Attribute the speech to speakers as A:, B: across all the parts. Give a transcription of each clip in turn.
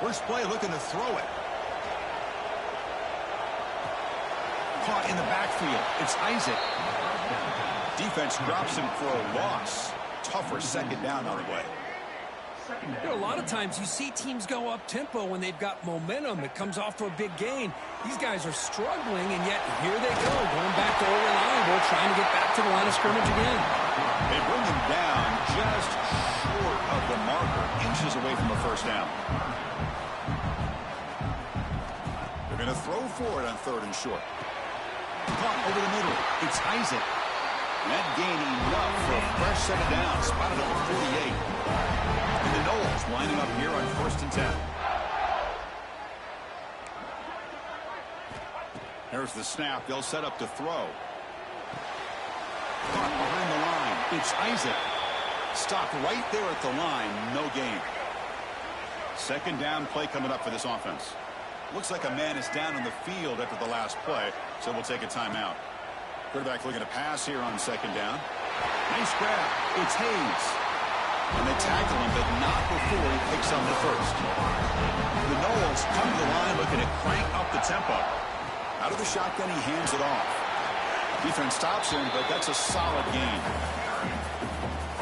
A: First play looking to throw it. Caught in the backfield. It's Isaac. Defense drops him for a loss. Tougher second down on the way.
B: You know, a lot of times you see teams go up-tempo when they've got momentum. It comes off for a big gain. These guys are struggling, and yet here they go, going back to reliable, trying to get back to the line of scrimmage again.
A: They bring him down just short of the marker, inches away from a first down. They're going to throw for it on 3rd and short. Caught over the middle. It's Isaac. That gain enough for a fresh second down. Spotted over 48. And the Knowles lining up here on 1st and 10. There's the snap. They'll set up to throw. Caught behind the line. It's Isaac. Stopped right there at the line. No gain. Second down play coming up for this offense. Looks like a man is down on the field after the last play, so we'll take a timeout. Quarterback looking to pass here on second down. Nice grab. It's Hayes. And they tackle him, but not before he picks up the first. The Knowles come to the line looking to crank up the tempo. Out of the shotgun, he hands it off. Defense stops him, but that's a solid gain.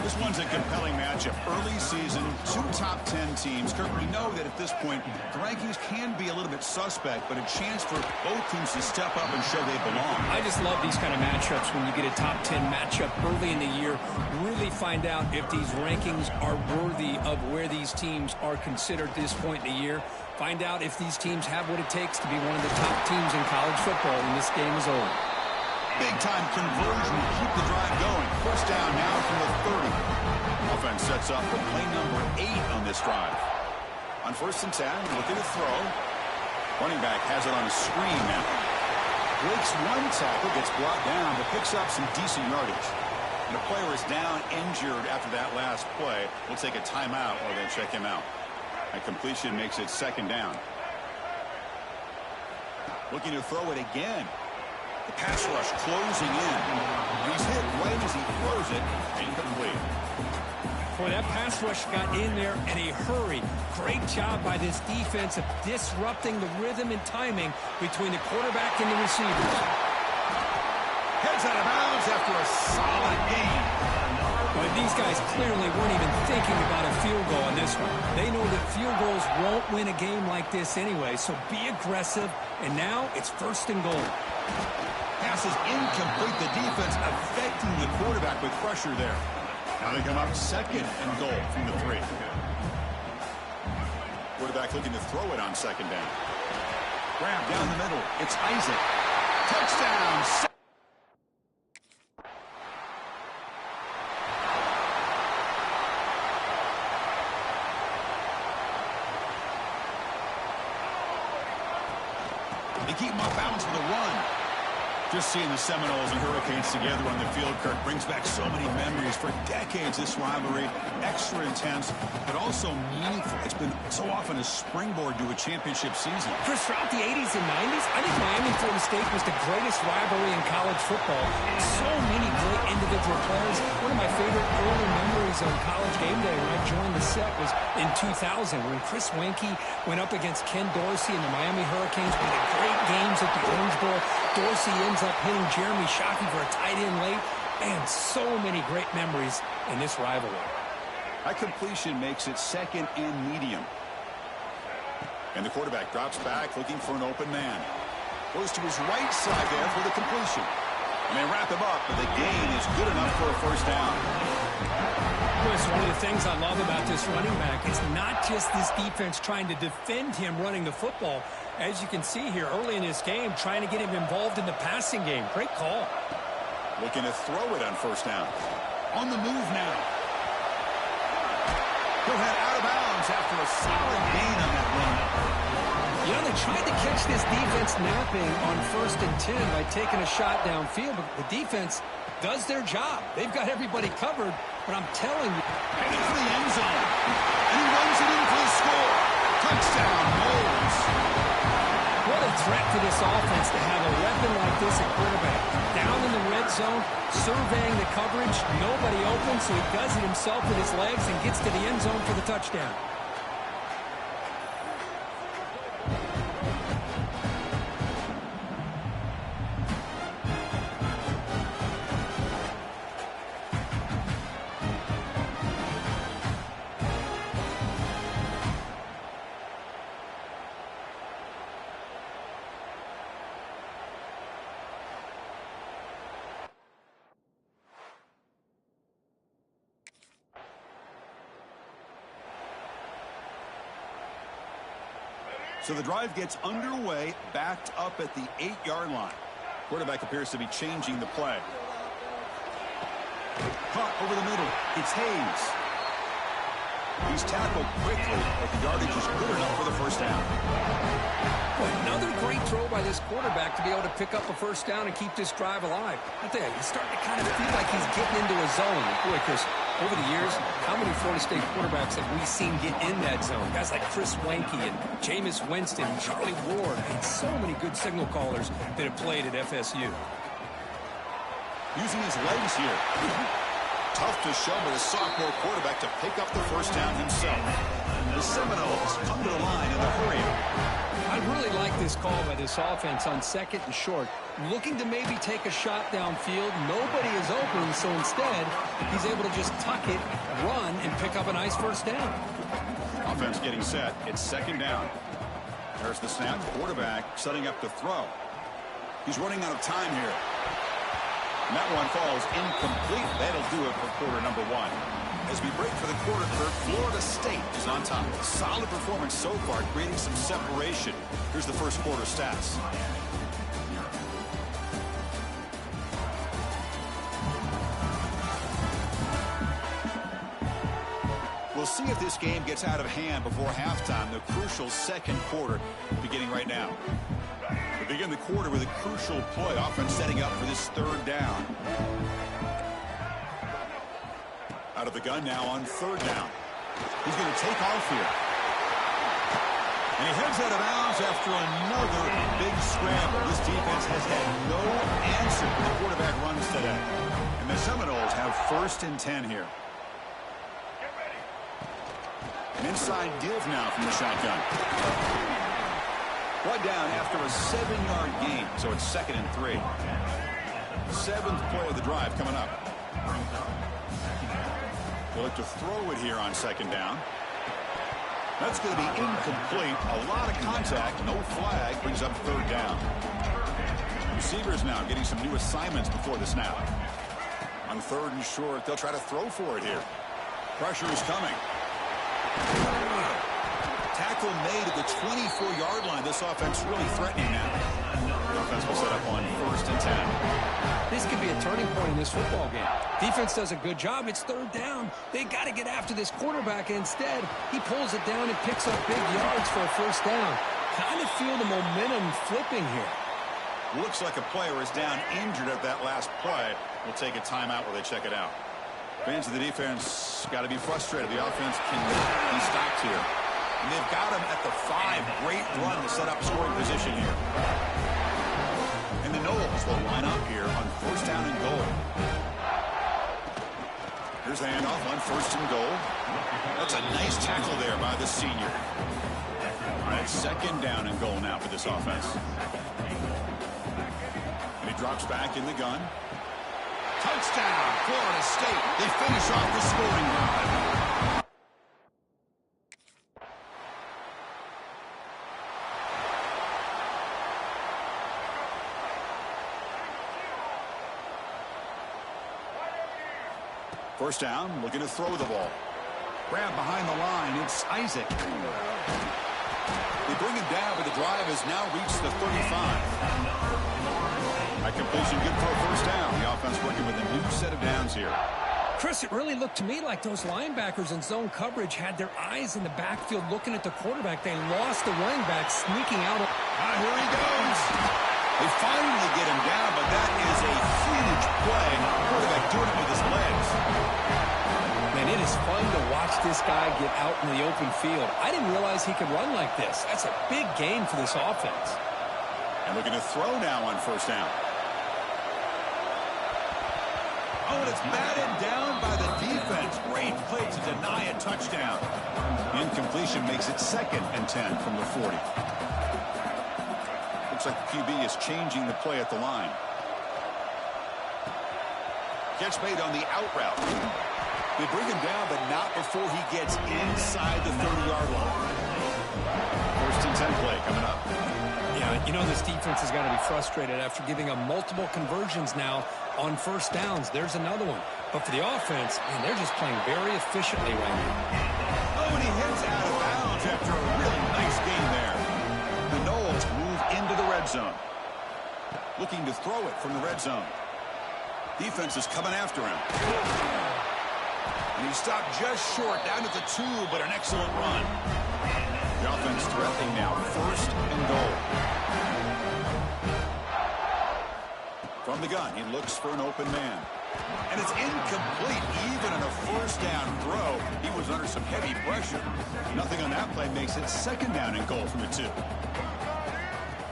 A: This one's a compelling matchup. Early season, 2 top 10 teams. Kirk, we know that at this point, the rankings can be a little bit suspect, but a chance for both teams to step up and show they belong.
B: I just love these kind of matchups when you get a top 10 matchup early in the year. Really find out if these rankings are worthy of where these teams are considered at this point in the year. Find out if these teams have what it takes to be one of the top teams in college football when this game is over.
A: Big-time conversion to keep the drive going. First down now from the 30. Offense sets up for play number 8 on this drive. On 1st and 10, looking to throw. Running back has it on a screen now. Breaks one tackle, gets brought down, but picks up some decent yardage. And the player is down injured after that last play. We'll take a timeout while they check him out. That completion makes it second down. Looking to throw it again. The pass rush closing in. And he's hit right as he throws it. Incomplete.
B: Boy, that pass rush got in there in a hurry. Great job by this defense of disrupting the rhythm and timing between the quarterback and the receivers.
A: Heads out of bounds after a solid gain.
B: But these guys clearly weren't even thinking about a field goal on this one. They know that field goals won't win a game like this anyway, so be aggressive. And now it's 1st and goal.
A: Pass is incomplete. The defense affecting the quarterback with pressure there. Now they come up 2nd and goal from the 3. Quarterback looking to throw it on 2nd down. Grab down the middle. It's Isaac. Touchdown. They keep him off balance with a run. Just seeing the Seminoles and Hurricanes together on the field, Kirk, brings back so many memories. For decades, this rivalry, extra intense, but also meaningful. It's been so often a springboard to a championship season.
B: Chris, throughout the 80s and 90s, I think Miami-Florida State was the greatest rivalry in college football. So many great individual players. One of my favorite early memories on College Game Day when I joined the set was in 2000 when Chris Weinke went up against Ken Dorsey and the Miami Hurricanes. One of the great games at the Orange Bowl. Dorsey ends up hitting Jeremy Shockey for a tight end late. And so many great memories in this rivalry.
A: That completion makes it 2nd and medium. And the quarterback drops back looking for an open man. Goes to his right side there for the completion. And they wrap him up, but the gain is good enough for a first down.
B: Chris, one of the things I love about this running back is not just this defense trying to defend him running the football. As you can see here early in this game, trying to get him involved in the passing game. Great call.
A: Looking to throw it on 1st down. On the move now. He'll head out of bounds after a solid gain on that run.
B: You know, they tried to catch this defense napping on 1st and 10 by taking a shot downfield, but the defense does their job. They've got everybody covered, but I'm telling you.
A: Headed for the end zone. And he runs it in for the score. Touchdown, Knowles.
B: What a threat to this offense to have a weapon like this at quarterback. Down in the red zone, surveying the coverage, nobody open, so he does it himself with his legs and gets to the end zone for the touchdown.
A: So the drive gets underway, backed up at the 8-yard line. Quarterback appears to be changing the play. Caught over the middle. It's Hayes. He's tackled quickly, but the yardage is good enough for the first down.
B: Boy, another great throw by this quarterback to be able to pick up a first down and keep this drive alive. I tell you, he's starting to kind of feel like he's getting into a zone. Boy, Chris, over the years, how many Florida State quarterbacks have we seen get in that zone? Guys like Chris Wanke and Jameis Winston, Charlie Ward, and so many good signal callers that have played at FSU.
A: Using his legs here. Tough to show by the sophomore quarterback to pick up the first down himself. The Seminoles come to the line in the hurry.
B: I really like this call by this offense on 2nd and short. Looking to maybe take a shot downfield. Nobody is open, so instead, he's able to just tuck it, run, and pick up a nice first down.
A: Offense getting set. It's 2nd down. There's the snap. Quarterback setting up to throw. He's running out of time here. And that one falls incomplete. That'll do it for quarter number 1. As we break for the quarter third, Florida State is on top. Solid performance so far, creating some separation. Here's the first quarter stats. We'll see if this game gets out of hand before halftime. The crucial second quarter beginning right now. We begin the quarter with a crucial play. Offense setting up for this 3rd down. Out of the gun now on 3rd down. He's going to take off here. And he heads out of bounds after another big scramble. This defense has had no answer for the quarterback runs today. And the Seminoles have 1st and 10 here. An inside give now from the shotgun. Brought down after a 7-yard gain, so it's 2nd and 3. 7th play of the drive coming up. They'll look to throw it here on 2nd down. That's going to be incomplete. A lot of contact, no flag, brings up 3rd down. Receivers now getting some new assignments before the snap. On 3rd and short, they'll try to throw for it here. Pressure is coming. Tackle made at the 24-yard line. This offense really threatening now. The offense will set up on 1st and 10.
B: This could be a turning point in this football game. Defense does a good job. It's 3rd down. They got to get after this quarterback. Instead, he pulls it down and picks up big yards for a first down. Kind of feel the momentum flipping here.
A: Looks like a player is down injured at that last play. We'll take a timeout while they check it out. Fans of the defense got to be frustrated. The offense cannot be stopped here. And they've got him at the 5. Great run to set up scoring position here. And the Noles will line up here on 1st down and goal. Here's the handoff on 1st and goal. That's a nice tackle there by the senior. All right, 2nd down and goal now for this offense. And he drops back in the gun. Touchdown, Florida State. They finish off the scoring drive. First down, looking to throw the ball. Grab behind the line, it's Isaac. They bring him down, but the drive has now reached the 35. That completion good for a first down. The offense working with a new set of downs here.
B: Chris, it really looked to me like those linebackers in zone coverage had their eyes in the backfield looking at the quarterback. They lost the running back sneaking out.
A: Here he goes. They finally get him down, but that is a huge play. Quarterback doing it with his legs.
B: Man, it is fun to watch this guy get out in the open field. I didn't realize he could run like this. That's a big gain for this offense.
A: And looking to throw now on 1st down. Oh, and it's batted down by the defense. Great play to deny a touchdown. Incompletion makes it 2nd and 10 from the 40. Looks like the QB is changing the play at the line. Catch made on the out route. They bring him down, but not before he gets inside the 30-yard line. 1st and 10 play coming up.
B: Yeah, you know this defense has got to be frustrated after giving up multiple conversions now on 1st downs. There's another one. But for the offense, man, they're just playing very efficiently right now.
A: Oh, and he heads out of bounds after a really nice game there. red zone. Looking to throw it from the red zone. Defense is coming after him. And he stopped just short, down to the 2, but an excellent run. The offense threatening now, 1st and goal. From the gun, he looks for an open man. And it's incomplete. Even in a 1st down throw, he was under some heavy pressure. Nothing on that play makes it 2nd down and goal from the 2.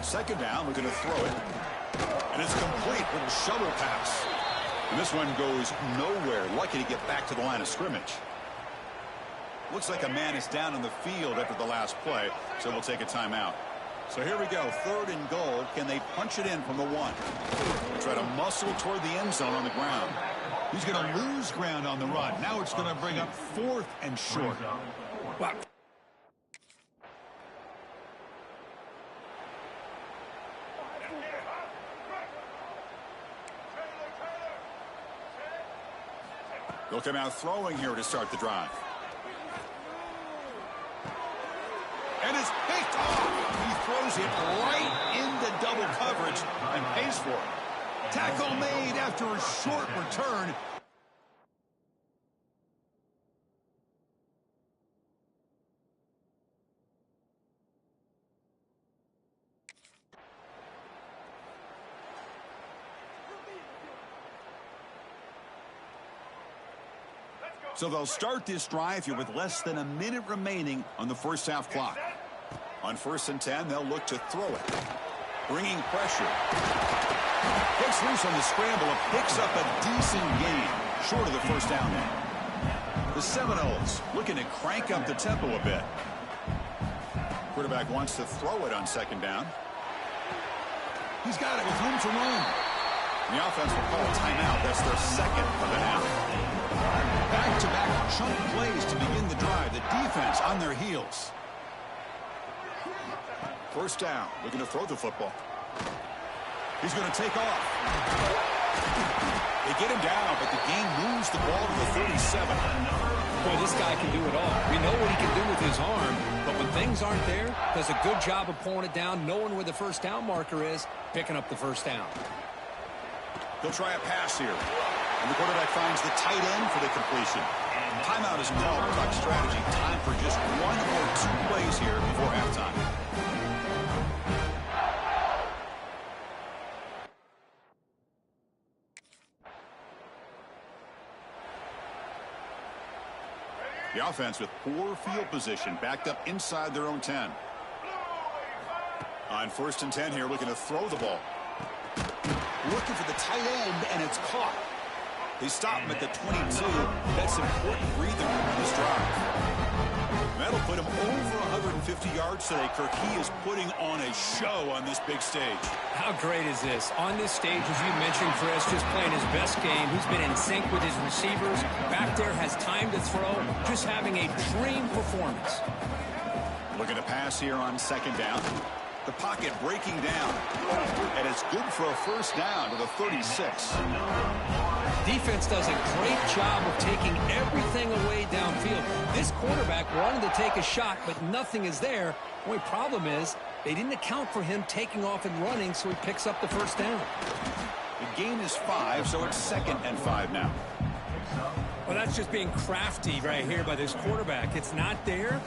A: 2nd down, looking to throw it. And it's complete with a shovel pass. And this one goes nowhere. Lucky to get back to the line of scrimmage. Looks like a man is down on the field after the last play, so we'll take a timeout. So here we go, 3rd and goal. Can they punch it in from the 1? Try to muscle toward the end zone on the ground. He's going to lose ground on the run. Now it's going to bring up 4th and short. Wow. They'll come out throwing here to start the drive. And it's picked off. He throws it right into double coverage and pays for it. Tackle made after a short return. So they'll start this drive here with less than a minute remaining on the 1st half clock. On 1st and 10, they'll look to throw it. Bringing pressure. Gets loose on the scramble and picks up a decent gain. Short of the 1st down there. The Seminoles looking to crank up the tempo a bit. Quarterback wants to throw it on 2nd down. He's got it with room to run. And the offense will call a timeout. That's their 2nd of the half. Back-to-back chunk plays to begin the drive. The defense on their heels. 1st down, looking to throw the football. He's going to take off. They get him down, but the game moves the ball to the 37.
B: Boy, this guy can do it all. We know what he can do with his arm, but when things aren't there, does a good job of pulling it down, knowing where the 1st down marker is, picking up the 1st down.
A: They'll try a pass here. And the quarterback finds the tight end for the completion. Timeout is called. Talk strategy. Time for just 1 or 2 plays here before halftime. The offense with poor field position, backed up inside their own 10. On 1st and 10 here, looking to throw the ball. Looking for the tight end, and it's caught. They stop him at the 22. That's important breathing room in this drive. That'll put him over 150 yards today. Kirk, he is putting on a show on this big stage.
B: How great is this? On this stage, as you mentioned, Chris, just playing his best game. He's been in sync with his receivers. Back there, has time to throw. Just having a dream performance.
A: Looking to pass here on 2nd down. The pocket breaking down. And it's good for a 1st down to the 36.
B: Defense does a great job of taking everything away downfield. This quarterback wanted to take a shot, but nothing is there. The only problem is they didn't account for him taking off and running, so he picks up the 1st down.
A: The gain is 5, so it's 2nd and 5 now.
B: Well, that's just being crafty right here by this quarterback. It's not there.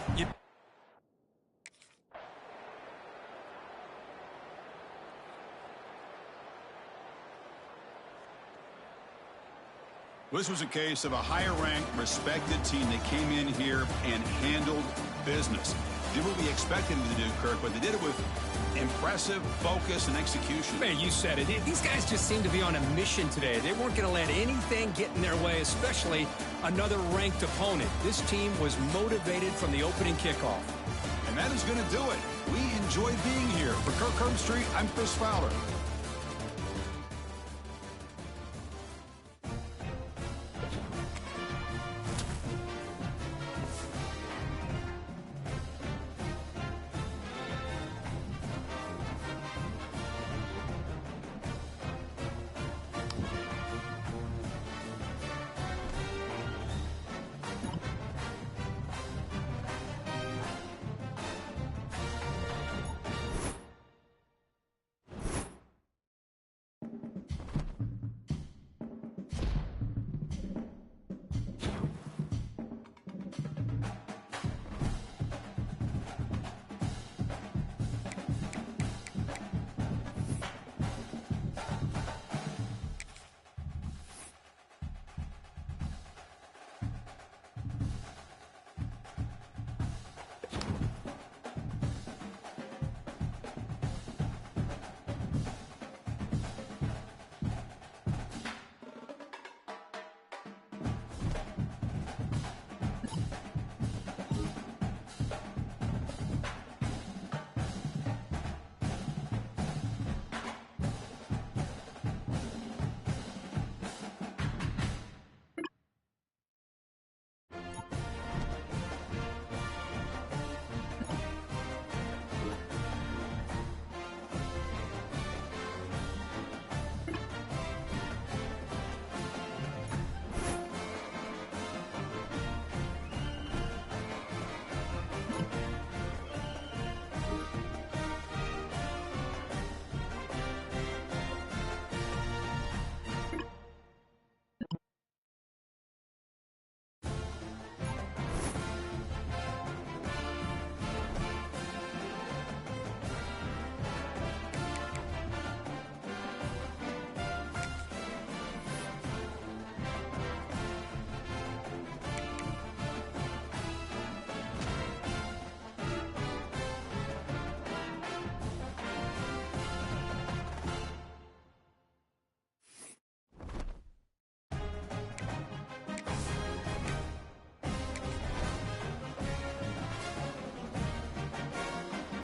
A: This was a case of a higher-ranked, respected team that came in here and handled business. Did what we expected them to do, Kirk, but they did it with impressive focus and execution.
B: Man, you said it. These guys just seem to be on a mission today. They weren't going to let anything get in their way, especially another ranked opponent. This team was motivated from the opening kickoff.
A: And that is going to do it. We enjoyed being here. For Kirk Herbstreit, I'm Chris Fowler.